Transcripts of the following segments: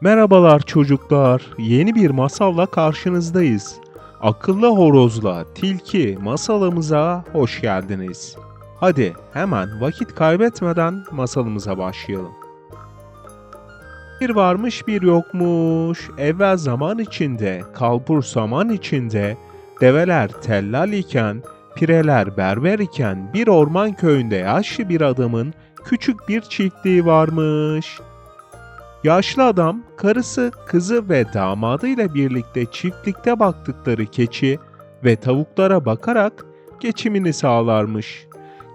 Merhabalar çocuklar, yeni bir masalla karşınızdayız. Akıllı Horozla Tilki masalımıza hoş geldiniz. Hadi hemen vakit kaybetmeden masalımıza başlayalım. Bir varmış bir yokmuş, evvel zaman içinde, kalbur saman içinde, develer tellal iken, pireler berber iken bir orman köyünde yaşlı bir adamın küçük bir çiftliği varmış. Yaşlı adam, karısı, kızı ve damadıyla birlikte çiftlikte baktıkları keçi ve tavuklara bakarak geçimini sağlarmış.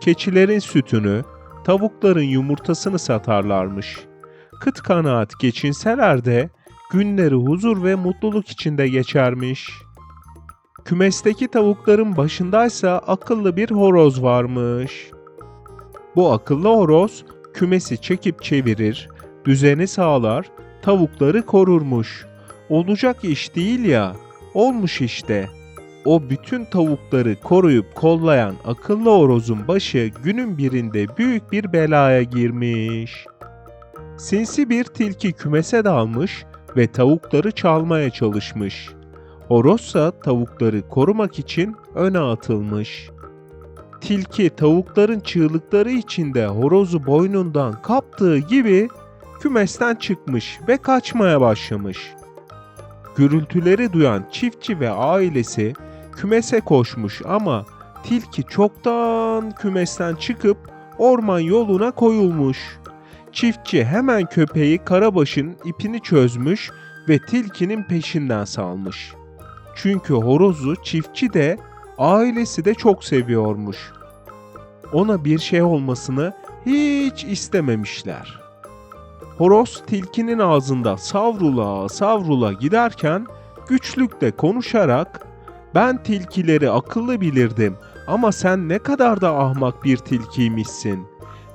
Keçilerin sütünü, tavukların yumurtasını satarlarmış. Kıt kanaat geçinseler de günleri huzur ve mutluluk içinde geçermiş. Kümesteki tavukların başındaysa akıllı bir horoz varmış. Bu akıllı horoz kümesi çekip çevirir, düzeni sağlar, tavukları korurmuş. Olacak iş değil ya, olmuş işte. O bütün tavukları koruyup kollayan akıllı horozun başı günün birinde büyük bir belaya girmiş. Sinsi bir tilki kümese dalmış ve tavukları çalmaya çalışmış. Horozsa tavukları korumak için öne atılmış. Tilki tavukların çığlıkları içinde horozu boynundan kaptığı gibi kümesten çıkmış ve kaçmaya başlamış. Gürültüleri duyan çiftçi ve ailesi kümese koşmuş ama tilki çoktan kümesten çıkıp orman yoluna koyulmuş. Çiftçi hemen köpeği Karabaş'ın ipini çözmüş ve tilkinin peşinden salmış. Çünkü horozu çiftçi de ailesi de çok seviyormuş. Ona bir şey olmasını hiç istememişler. Horoz tilkinin ağzında savrula savrula giderken güçlükle konuşarak "Ben tilkileri akıllı bilirdim ama sen ne kadar da ahmak bir tilkiymişsin.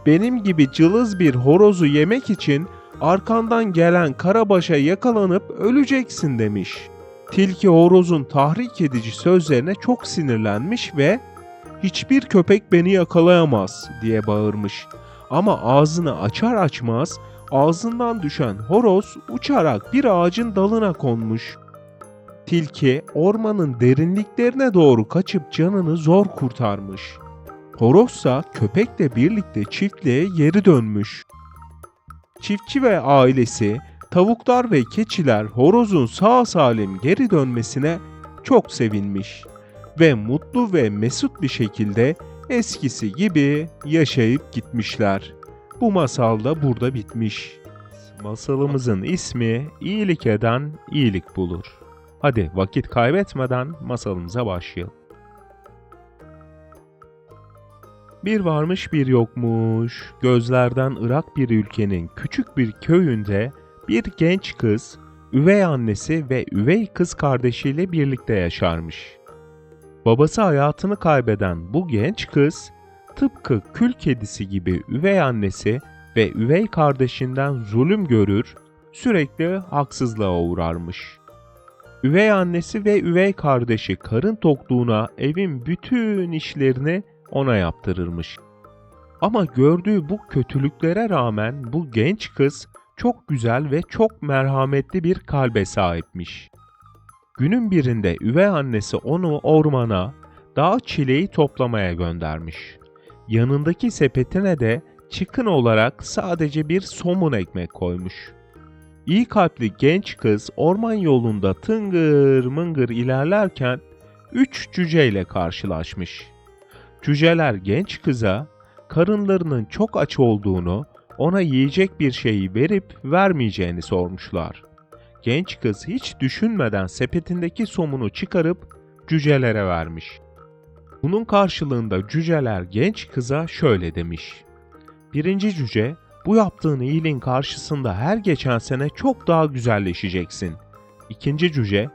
Benim gibi cılız bir horozu yemek için arkandan gelen karabaşa yakalanıp öleceksin." demiş. Tilki horozun tahrik edici sözlerine çok sinirlenmiş ve "Hiçbir köpek beni yakalayamaz." diye bağırmış. Ama ağzını açar açmaz ağzından düşen horoz uçarak bir ağacın dalına konmuş. Tilki ormanın derinliklerine doğru kaçıp canını zor kurtarmış. Horozsa köpekle birlikte çiftliğe geri dönmüş. Çiftçi ve ailesi, tavuklar ve keçiler horozun sağ salim geri dönmesine çok sevinmiş ve mutlu ve mesut bir şekilde eskisi gibi yaşayıp gitmişler. Bu masal da burada bitmiş. Masalımızın ismi iyilik eden iyilik bulur. Hadi vakit kaybetmeden masalımıza başlayalım. Bir varmış bir yokmuş, gözlerden ırak bir ülkenin küçük bir köyünde bir genç kız, üvey annesi ve üvey kız kardeşiyle birlikte yaşarmış. Babası hayatını kaybeden bu genç kız, tıpkı kül kedisi gibi üvey annesi ve üvey kardeşinden zulüm görür, sürekli haksızlığa uğrarmış. Üvey annesi ve üvey kardeşi karın tokluğuna evin bütün işlerini ona yaptırırmış. Ama gördüğü bu kötülüklere rağmen bu genç kız çok güzel ve çok merhametli bir kalbe sahipmiş. Günün birinde üvey annesi onu ormana, dağ çileği toplamaya göndermiş. Yanındaki sepetine de çıkın olarak sadece bir somun ekmek koymuş. İyi kalpli genç kız orman yolunda tıngır mıngır ilerlerken 3 cüceyle karşılaşmış. Cüceler genç kıza karınlarının çok aç olduğunu, ona yiyecek bir şeyi verip vermeyeceğini sormuşlar. Genç kız hiç düşünmeden sepetindeki somunu çıkarıp cücelere vermiş. Bunun karşılığında cüceler genç kıza şöyle demiş. Birinci cüce, bu yaptığın iyiliğin karşısında her geçen sene çok daha güzelleşeceksin. İkinci cüce,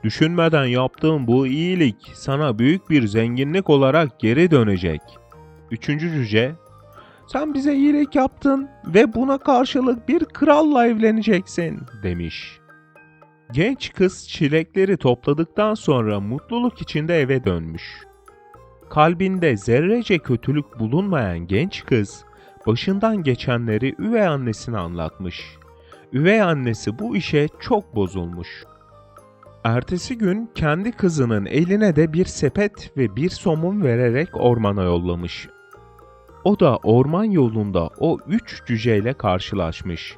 düşünmeden yaptığın bu iyilik sana büyük bir zenginlik olarak geri dönecek. Üçüncü cüce, sen bize iyilik yaptın ve buna karşılık bir kralla evleneceksin demiş. Genç kız çilekleri topladıktan sonra mutluluk içinde eve dönmüş. Kalbinde zerrece kötülük bulunmayan genç kız, başından geçenleri üvey annesine anlatmış. Üvey annesi bu işe çok bozulmuş. Ertesi gün kendi kızının eline de bir sepet ve bir somun vererek ormana yollamış. O da orman yolunda o 3 cüceyle karşılaşmış.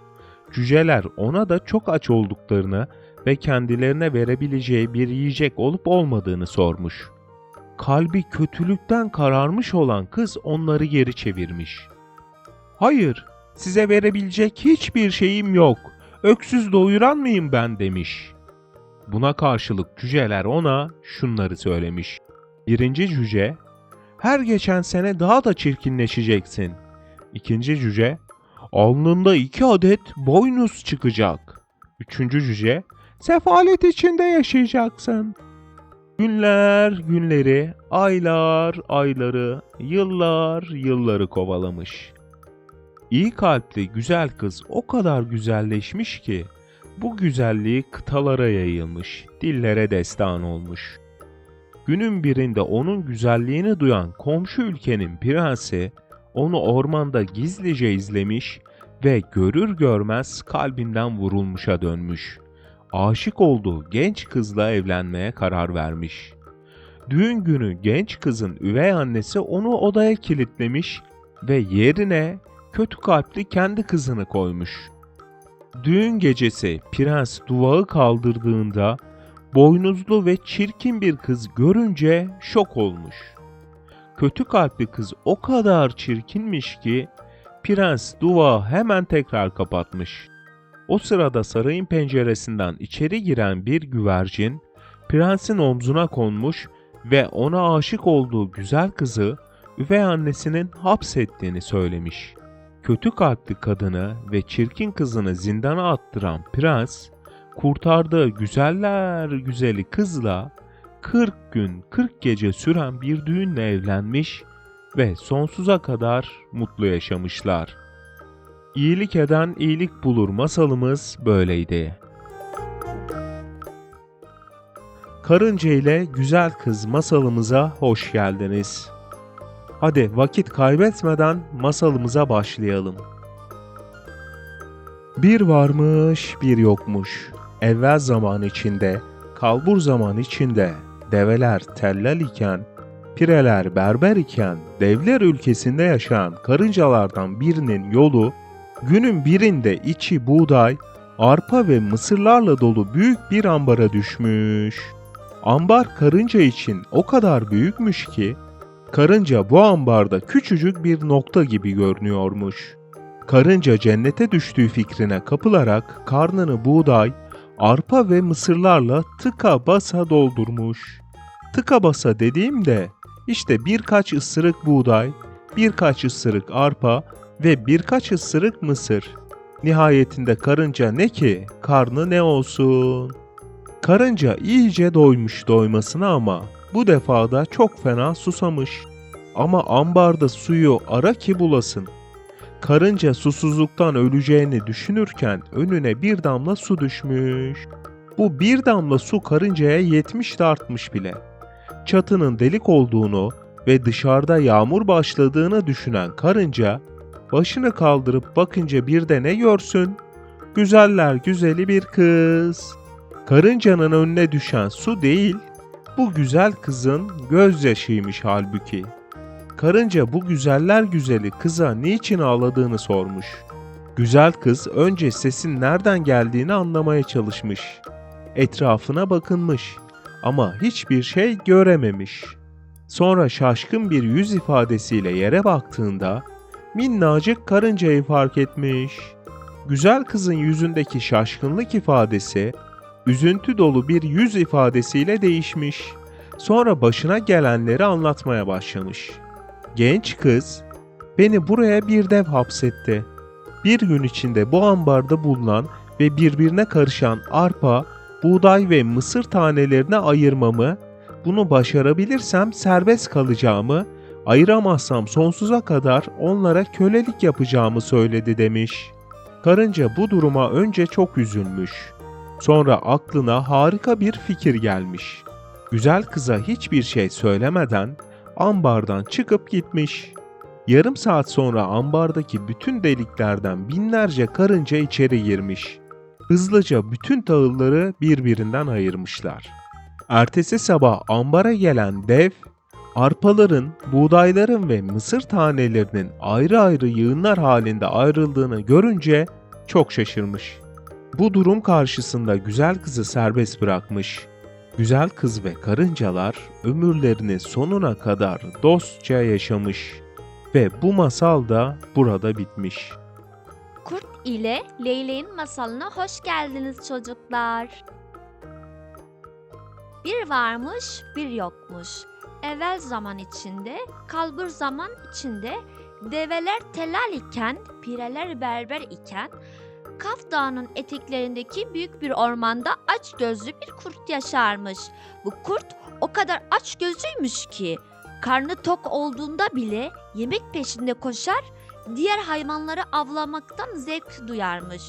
Cüceler ona da çok aç olduklarını ve kendilerine verebileceği bir yiyecek olup olmadığını sormuş. Kalbi kötülükten kararmış olan kız onları geri çevirmiş. "Hayır, size verebilecek hiçbir şeyim yok. Öksüz doyuran mıyım ben?" demiş. Buna karşılık cüceler ona şunları söylemiş. Birinci cüce, "Her geçen sene daha da çirkinleşeceksin." İkinci cüce, "Alnında 2 adet boynuz çıkacak." Üçüncü cüce, "Sefalet içinde yaşayacaksın." Günler günleri, aylar ayları, yıllar yılları kovalamış. İyi kalpli güzel kız o kadar güzelleşmiş ki bu güzelliği kıtalara yayılmış, dillere destan olmuş. Günün birinde onun güzelliğini duyan komşu ülkenin prensi onu ormanda gizlice izlemiş ve görür görmez kalbinden vurulmuşa dönmüş. Aşık olduğu genç kızla evlenmeye karar vermiş. Düğün günü genç kızın üvey annesi onu odaya kilitlemiş ve yerine kötü kalpli kendi kızını koymuş. Düğün gecesi prens duvağı kaldırdığında boynuzlu ve çirkin bir kız görünce şok olmuş. Kötü kalpli kız o kadar çirkinmiş ki prens duvağı hemen tekrar kapatmış. O sırada sarayın penceresinden içeri giren bir güvercin prensin omzuna konmuş ve ona aşık olduğu güzel kızı üvey annesinin hapsettiğini söylemiş. Kötü kalpli kadını ve çirkin kızını zindana attıran prens, kurtardığı güzeller güzeli kızla 40 gün 40 gece süren bir düğünle evlenmiş ve sonsuza kadar mutlu yaşamışlar. İyilik eden iyilik bulur masalımız böyleydi. Karınca ile Güzel Kız masalımıza hoş geldiniz. Hadi vakit kaybetmeden masalımıza başlayalım. Bir varmış, bir yokmuş. Evvel zaman içinde, kalbur zaman içinde, develer tellal iken, pireler berber iken, devler ülkesinde yaşayan karıncalardan birinin yolu, günün birinde içi buğday, arpa ve mısırlarla dolu büyük bir ambara düşmüş. Ambar karınca için o kadar büyükmüş ki, karınca bu ambarda küçücük bir nokta gibi görünüyormuş. Karınca cennete düştüğü fikrine kapılarak karnını buğday, arpa ve mısırlarla tıka basa doldurmuş. Tıka basa dediğimde işte birkaç ısırık buğday, birkaç ısırık arpa ve birkaç ısırık mısır. Nihayetinde karınca ne ki karnı ne olsun. Karınca iyice doymuş doymasına ama bu defada çok fena susamış. Ama ambarda suyu ara ki bulasın. Karınca susuzluktan öleceğini düşünürken önüne bir damla su düşmüş. Bu bir damla su karıncaya yetmiş de artmış bile. Çatının delik olduğunu ve dışarıda yağmur başladığını düşünen karınca, başını kaldırıp bakınca bir de ne görsün? Güzeller güzeli bir kız. Karıncanın önüne düşen su değil, bu güzel kızın gözyaşıymış halbuki. Karınca bu güzeller güzeli kıza niçin ağladığını sormuş. Güzel kız önce sesin nereden geldiğini anlamaya çalışmış. Etrafına bakınmış ama hiçbir şey görememiş. Sonra şaşkın bir yüz ifadesiyle yere baktığında minnacık karıncayı fark etmiş. Güzel kızın yüzündeki şaşkınlık ifadesi üzüntü dolu bir yüz ifadesiyle değişmiş. Sonra başına gelenleri anlatmaya başlamış. Genç kız, "Beni buraya bir dev hapsetti. Bir gün içinde bu ambarda bulunan ve birbirine karışan arpa, buğday ve mısır tanelerini ayırmamı, bunu başarabilirsem serbest kalacağımı, ayıramazsam sonsuza kadar onlara kölelik yapacağımı söyledi" demiş. Karınca bu duruma önce çok üzülmüş. Sonra aklına harika bir fikir gelmiş. Güzel kıza hiçbir şey söylemeden ambardan çıkıp gitmiş. Yarım saat sonra ambardaki bütün deliklerden binlerce karınca içeri girmiş. Hızlıca bütün tahılları birbirinden ayırmışlar. Ertesi sabah ambara gelen dev, arpaların, buğdayların ve mısır tanelerinin ayrı ayrı yığınlar halinde ayrıldığını görünce çok şaşırmış. Bu durum karşısında güzel kızı serbest bırakmış. Güzel kız ve karıncalar ömürlerini sonuna kadar dostça yaşamış ve bu masal da burada bitmiş. Kurt ile Leyleğin masalına hoş geldiniz çocuklar. Bir varmış, bir yokmuş. Evvel zaman içinde, kalbur zaman içinde, develer telal iken, pireler berber iken, Kaf Dağı'nın eteklerindeki büyük bir ormanda aç gözlü bir kurt yaşarmış. Bu kurt o kadar aç gözlüymüş ki, karnı tok olduğunda bile yemek peşinde koşar, diğer hayvanları avlamaktan zevk duyarmış.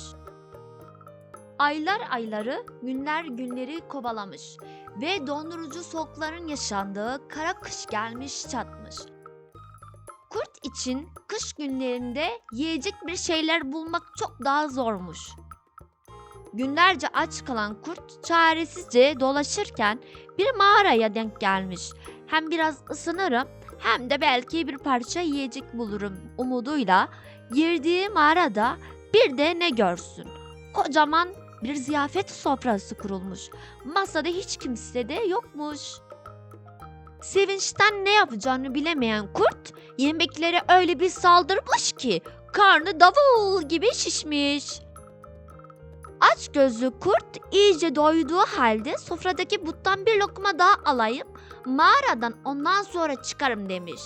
Aylar ayları, günler günleri kovalamış ve dondurucu soğukların yaşandığı kara kış gelmiş çatmış. Kurt için kış günlerinde yiyecek bir şeyler bulmak çok daha zormuş. Günlerce aç kalan kurt çaresizce dolaşırken bir mağaraya denk gelmiş. Hem biraz ısınırım hem de belki bir parça yiyecek bulurum umuduyla girdiği mağarada bir de ne görsün? Kocaman bir ziyafet sofrası kurulmuş. Masada hiç kimse de yokmuş. Sevinçten ne yapacağını bilemeyen kurt yemeklere öyle bir saldırmış ki karnı davul gibi şişmiş. Aç gözlü kurt iyice doyduğu halde sofradaki buttan bir lokma daha alayım, mağaradan ondan sonra çıkarım demiş.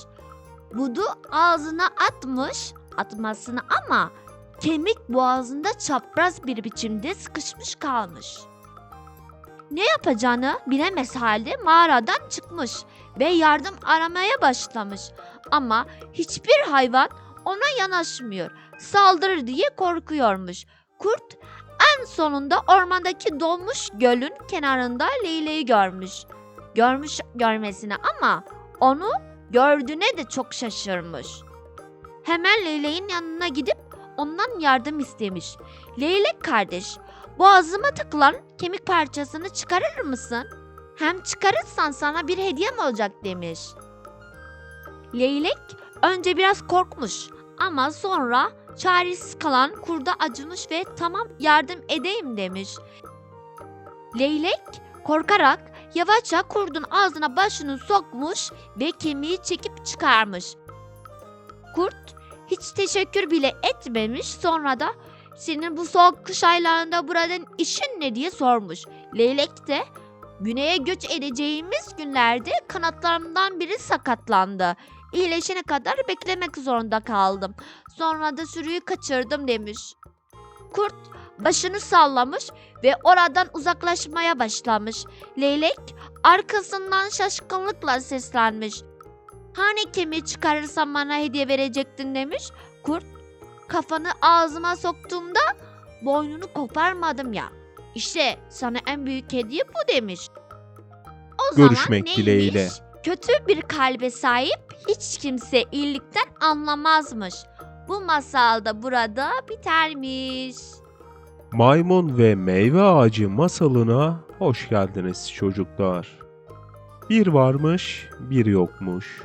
Budu ağzına atmasını ama kemik boğazında çapraz bir biçimde sıkışmış kalmış. Ne yapacağını bilemez halde mağaradan çıkmış ve yardım aramaya başlamış. Ama hiçbir hayvan ona yanaşmıyor, saldırır diye korkuyormuş. Kurt en sonunda ormandaki donmuş gölün kenarında Leyleği görmüş. Görmüş görmesine ama onu gördüğüne de çok şaşırmış. Hemen Leyleğin yanına gidip ondan yardım istemiş. Leylek kardeş, boğazıma takılan kemik parçasını çıkarır mısın? Hem çıkarırsan sana bir hediyem olacak demiş. Leylek önce biraz korkmuş ama sonra çaresiz kalan kurda acımış ve tamam yardım edeyim demiş. Leylek korkarak yavaşça kurdun ağzına başını sokmuş ve kemiği çekip çıkarmış. Kurt hiç teşekkür bile etmemiş, sonra da senin bu soğuk kış aylarında buradan işin ne diye sormuş. Leylek de güneye göç edeceğimiz günlerde kanatlarımdan biri sakatlandı. İyileşene kadar beklemek zorunda kaldım. Sonra da sürüyü kaçırdım demiş. Kurt başını sallamış ve oradan uzaklaşmaya başlamış. Leylek arkasından şaşkınlıkla seslenmiş. Hani kemiği çıkarırsam bana hediye verecektin demiş. Kurt kafanı ağzıma soktuğumda boynunu koparmadım ya. İşte sana en büyük hediye bu demiş. O Görüşmek zaman dileğiyle. neymiş? Kötü bir kalbe sahip hiç kimse iyilikten anlamazmış. Bu masal da burada bitermiş. Maymun ve meyve ağacı masalına hoş geldiniz çocuklar. Bir varmış, bir yokmuş.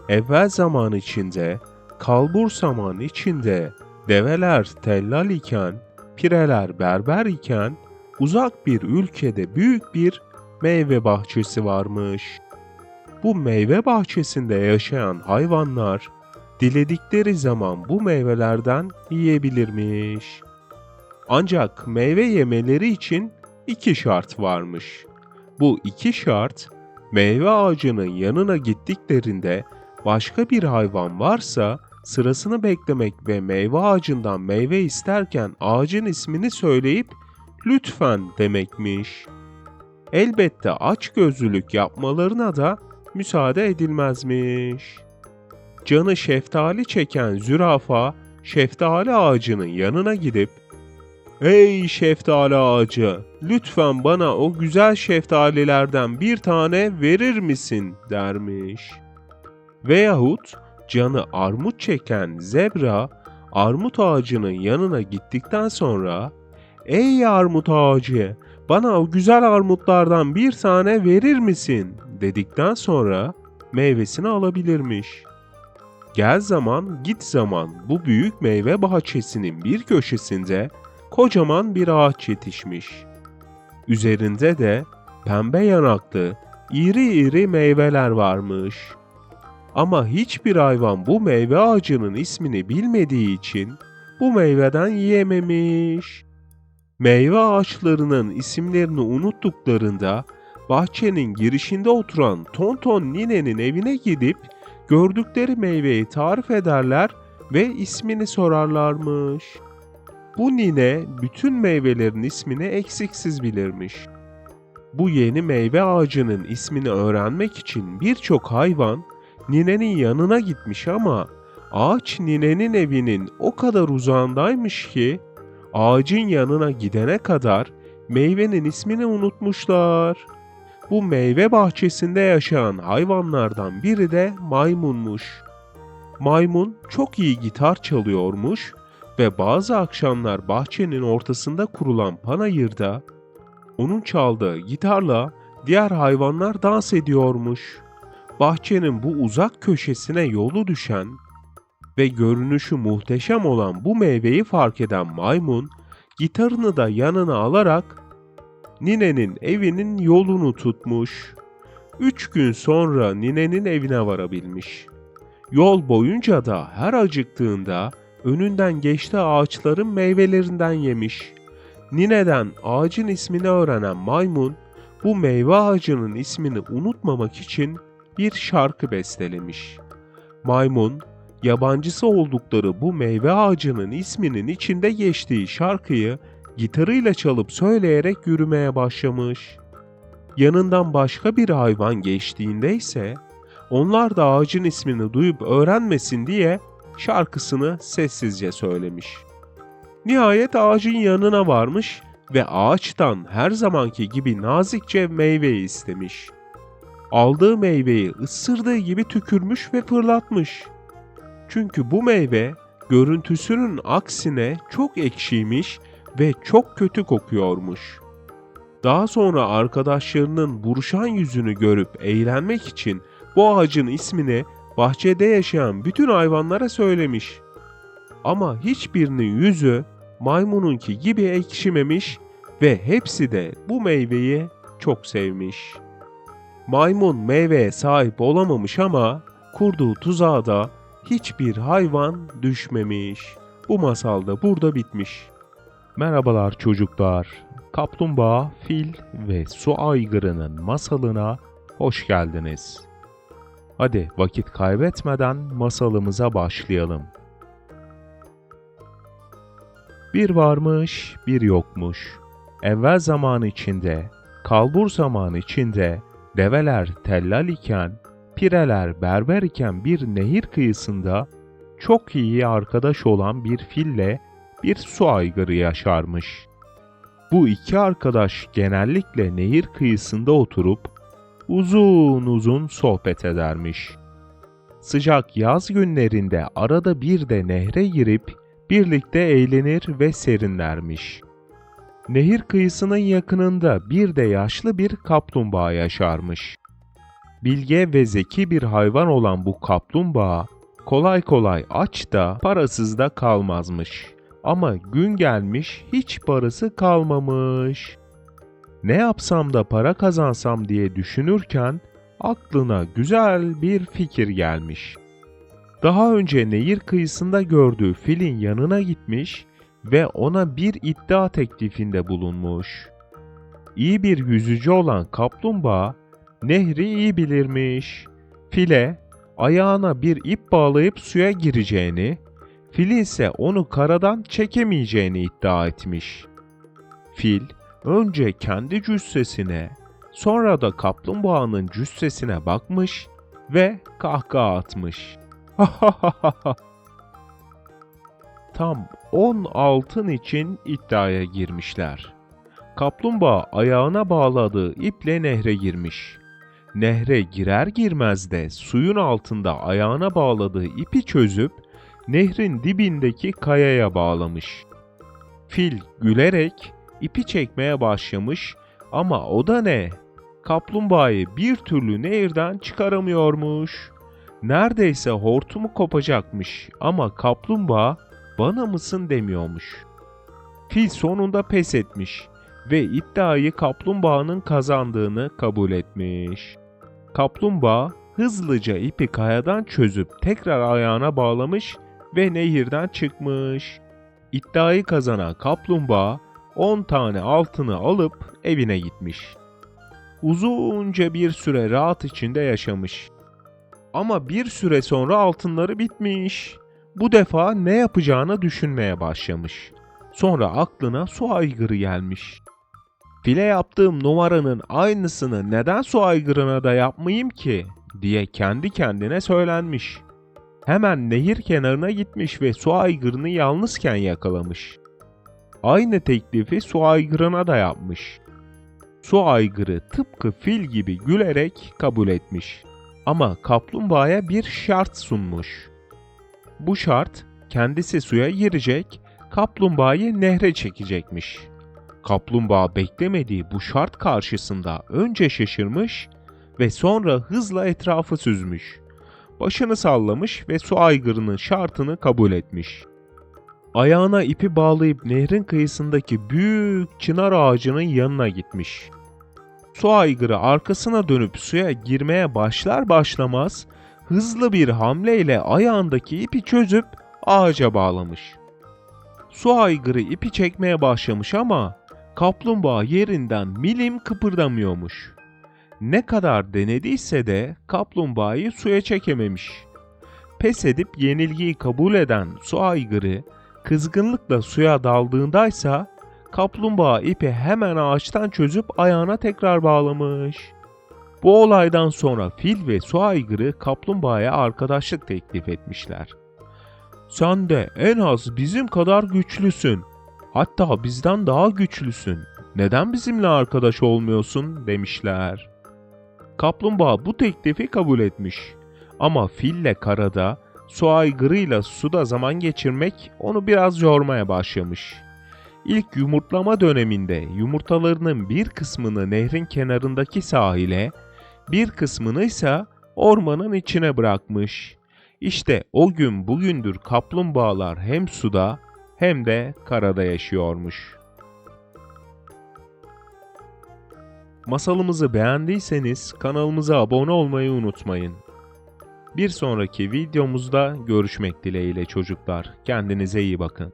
Evvel zaman içinde, kalbur zaman içinde, develer tellal iken, pireler berber iken, uzak bir ülkede büyük bir meyve bahçesi varmış. Bu meyve bahçesinde yaşayan hayvanlar, diledikleri zaman bu meyvelerden yiyebilirmiş. Ancak meyve yemeleri için 2 şart varmış. Bu 2 şart, meyve ağacının yanına gittiklerinde başka bir hayvan varsa sırasını beklemek ve meyve ağacından meyve isterken ağacın ismini söyleyip lütfen demekmiş. Elbette açgözlülük yapmalarına da müsaade edilmezmiş. Canı şeftali çeken zürafa şeftali ağacının yanına gidip "Ey şeftali ağacı, lütfen bana o güzel şeftalilerden bir tane verir misin?" dermiş. Veyahut canı armut çeken zebra armut ağacının yanına gittikten sonra "Ey armut ağacı, bana o güzel armutlardan bir tane verir misin?" dedikten sonra meyvesini alabilirmiş. Gel zaman git zaman bu büyük meyve bahçesinin bir köşesinde kocaman bir ağaç yetişmiş. Üzerinde de pembe yanaklı, iri iri meyveler varmış. Ama hiçbir hayvan bu meyve ağacının ismini bilmediği için bu meyveden yiyememiş. Meyve ağaçlarının isimlerini unuttuklarında bahçenin girişinde oturan Tonton ninenin evine gidip gördükleri meyveyi tarif ederler ve ismini sorarlarmış. Bu nine bütün meyvelerin ismini eksiksiz bilirmiş. Bu yeni meyve ağacının ismini öğrenmek için birçok hayvan ninenin yanına gitmiş ama ağaç ninenin evinin o kadar uzağındaymış ki ağacın yanına gidene kadar meyvenin ismini unutmuşlar. Bu meyve bahçesinde yaşayan hayvanlardan biri de maymunmuş. Maymun çok iyi gitar çalıyormuş ve bazı akşamlar bahçenin ortasında kurulan panayırda onun çaldığı gitarla diğer hayvanlar dans ediyormuş. Bahçenin bu uzak köşesine yolu düşen ve görünüşü muhteşem olan bu meyveyi fark eden maymun, gitarını da yanına alarak ninenin evinin yolunu tutmuş. 3 gün sonra ninenin evine varabilmiş. Yol boyunca da her acıktığında önünden geçtiği ağaçların meyvelerinden yemiş. Nineden ağacın ismini öğrenen maymun, bu meyve ağacının ismini unutmamak için bir şarkı bestelemiş. Maymun, yabancısı oldukları bu meyve ağacının isminin içinde geçtiği şarkıyı gitarıyla çalıp söyleyerek yürümeye başlamış. Yanından başka bir hayvan geçtiğinde ise onlar da ağacın ismini duyup öğrenmesin diye şarkısını sessizce söylemiş. Nihayet ağacın yanına varmış ve ağaçtan her zamanki gibi nazikçe meyveyi istemiş. Aldığı meyveyi ısırdığı gibi tükürmüş ve fırlatmış. Çünkü bu meyve görüntüsünün aksine çok ekşiymiş ve çok kötü kokuyormuş. Daha sonra arkadaşlarının buruşan yüzünü görüp eğlenmek için bu ağacın ismini bahçede yaşayan bütün hayvanlara söylemiş. Ama hiçbirinin yüzü maymununki gibi ekşimemiş ve hepsi de bu meyveyi çok sevmiş. Maymun meyveye sahip olamamış ama kurduğu tuzağa da hiçbir hayvan düşmemiş. Bu masal da burada bitmiş. Merhabalar çocuklar. Kaplumbağa, fil ve su aygırının masalına hoş geldiniz. Hadi vakit kaybetmeden masalımıza başlayalım. Bir varmış, bir yokmuş. Evvel zaman içinde, kalbur zaman içinde, develer tellal iken, pireler berber iken bir nehir kıyısında çok iyi arkadaş olan bir fille bir su aygırı yaşarmış. Bu iki arkadaş genellikle nehir kıyısında oturup uzun uzun sohbet edermiş. Sıcak yaz günlerinde arada bir de nehre girip birlikte eğlenir ve serinlermiş. Nehir kıyısının yakınında bir de yaşlı bir kaplumbağa yaşarmış. Bilge ve zeki bir hayvan olan bu kaplumbağa kolay kolay aç da parasız da kalmazmış. Ama gün gelmiş hiç parası kalmamış. Ne yapsam da para kazansam diye düşünürken aklına güzel bir fikir gelmiş. Daha önce nehir kıyısında gördüğü filin yanına gitmiş ve ona bir iddia teklifinde bulunmuş. İyi bir yüzücü olan kaplumbağa nehri iyi bilirmiş. File ayağına bir ip bağlayıp suya gireceğini, fil ise onu karadan çekemeyeceğini iddia etmiş. Fil önce kendi cüssesine, sonra da kaplumbağanın cüssesine bakmış ve kahkaha atmış. Tam 10 altın için iddiaya girmişler. Kaplumbağa ayağına bağladığı iple nehre girmiş. Nehre girer girmez de suyun altında ayağına bağladığı ipi çözüp nehrin dibindeki kayaya bağlamış. Fil gülerek ipi çekmeye başlamış ama o da ne? Kaplumbağayı bir türlü nehirden çıkaramıyormuş. Neredeyse hortumu kopacakmış ama kaplumbağa bana mısın demiyormuş. Fil sonunda pes etmiş ve iddiayı kaplumbağanın kazandığını kabul etmiş. Kaplumbağa hızlıca ipi kayadan çözüp tekrar ayağına bağlamış ve nehirden çıkmış. İddiayı kazanan kaplumbağa 10 tane altını alıp evine gitmiş. Uzunca bir süre rahat içinde yaşamış. Ama bir süre sonra altınları bitmiş. Bu defa ne yapacağını düşünmeye başlamış. Sonra aklına su aygırı gelmiş. File yaptığım numaranın aynısını neden su aygırına da yapmayayım ki diye kendi kendine söylenmiş. Hemen nehir kenarına gitmiş ve su aygırını yalnızken yakalamış. Aynı teklifi su aygırına da yapmış. Su aygırı tıpkı fil gibi gülerek kabul etmiş. Ama kaplumbağaya bir şart sunmuş. Bu şart kendisi suya girecek, kaplumbağayı nehre çekecekmiş. Kaplumbağa beklemediği bu şart karşısında önce şaşırmış ve sonra hızla etrafı süzmüş. Başını sallamış ve su aygırının şartını kabul etmiş. Ayağına ipi bağlayıp nehrin kıyısındaki büyük çınar ağacının yanına gitmiş. Su aygırı arkasına dönüp suya girmeye başlar başlamaz hızlı bir hamleyle ayağındaki ipi çözüp ağaca bağlamış. Su aygırı ipi çekmeye başlamış ama kaplumbağa yerinden milim kıpırdamıyormuş. Ne kadar denediyse de kaplumbağayı suya çekememiş. Pes edip yenilgiyi kabul eden su aygırı kızgınlıkla suya daldığındaysa kaplumbağa ipi hemen ağaçtan çözüp ayağına tekrar bağlamış. Bu olaydan sonra fil ve su aygırı kaplumbağaya arkadaşlık teklif etmişler. Sen de en az bizim kadar güçlüsün. Hatta bizden daha güçlüsün. Neden bizimle arkadaş olmuyorsun demişler. Kaplumbağa bu teklifi kabul etmiş. Ama fille karada, su aygırıyla suda zaman geçirmek onu biraz yormaya başlamış. İlk yumurtlama döneminde yumurtalarının bir kısmını nehrin kenarındaki sahile, bir kısmını ise ormanın içine bırakmış. İşte o gün bugündür kaplumbağalar hem suda hem de karada yaşıyormuş. Masalımızı beğendiyseniz kanalımıza abone olmayı unutmayın. Bir sonraki videomuzda görüşmek dileğiyle çocuklar. Kendinize iyi bakın.